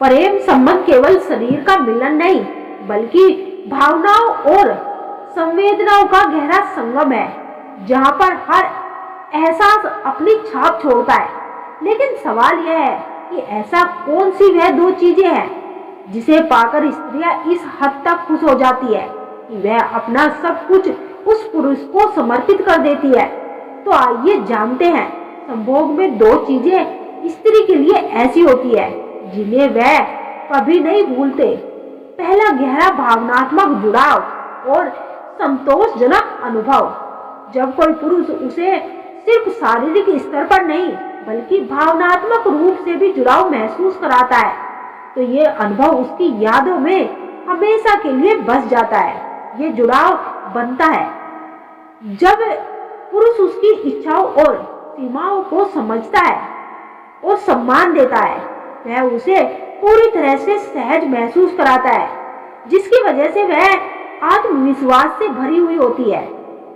प्रेम संबंध केवल शरीर का मिलन नहीं, बल्कि भावनाओं और संवेदनाओं का गहरा संगम है, जहाँ पर हर एहसास अपनी छाप छोड़ता है। लेकिन सवाल यह है कि ऐसा कौन सी वह दो चीजें हैं जिसे पाकर स्त्रियां इस हद तक खुश हो जाती है कि वह अपना सब कुछ उस पुरुष को समर्पित कर देती है। तो आइए जानते हैं, संभोग में दो चीजें स्त्री के लिए ऐसी होती है जिन्हें वह कभी नहीं भूलते। पहला, गहरा भावनात्मक जुड़ाव और संतोषजनक अनुभव। जब कोई पुरुष उसे सिर्फ शारीरिक स्तर पर नहीं बल्कि भावनात्मक रूप से भी जुड़ाव महसूस कराता है, तो ये अनुभव उसकी यादों में हमेशा के लिए बस जाता है। ये जुड़ाव बनता है जब पुरुष उसकी इच्छाओं और सीमाओं को समझता है और सम्मान देता है। वह उसे पूरी तरह से सहज महसूस कराता है, जिसकी वजह से वह आत्मविश्वास से भरी हुई होती है।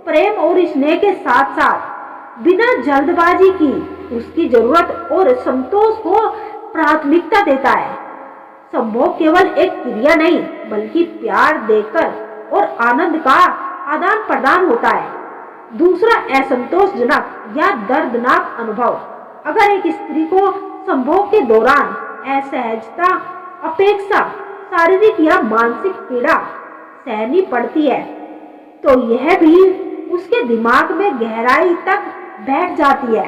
प्रेम और स्नेह के साथ साथ बिना जल्दबाजी की उसकी जरूरत और संतोष को प्राथमिकता देता है। संभोग केवल एक क्रिया नहीं बल्कि प्यार देकर और आनंद का आदान प्रदान होता है। दूसरा, असंतोषजनक या दर्दनाक अनुभव। अगर एक स्त्री को संभोग के दौरान असहजता, अपेक्षा, शारीरिक या मानसिक पीड़ा सहनी पड़ती है, तो यह भी उसके दिमाग में गहराई तक बैठ जाती है,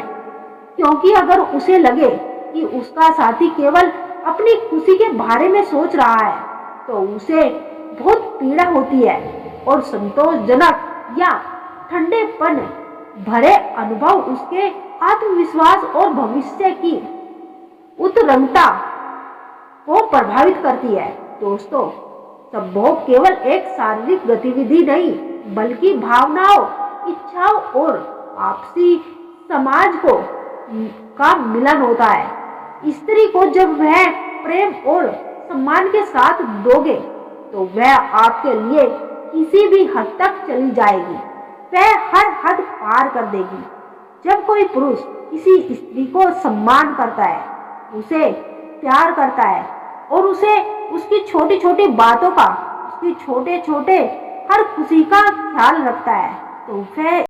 क्योंकि अगर उसे लगे कि उसका साथी केवल अपनी खुशी के बारे में सोच रहा है, तो उसे बहुत पीड़ा होती है और संतोषजनक या ठंडेपन भरे अनुभव उसके आत्मविश्वास और भविष्य की उत्तरंगता को प्रभावित करती है। दोस्तों, संभोग केवल एक शारीरिक गतिविधि नहीं बल्कि भावनाओं, इच्छाओं और आपसी समाज का मिलन होता है। स्त्री को जब वह प्रेम और सम्मान के साथ दोगे तो वह आपके लिए किसी भी हद तक चली जाएगी, वह हर हद पार कर देगी। जब कोई पुरुष किसी स्त्री को सम्मान करता है, उसे प्यार करता है और उसे उसकी छोटी छोटी बातों का, उसकी छोटे छोटे हर खुशी का ख्याल रखता है, तो वह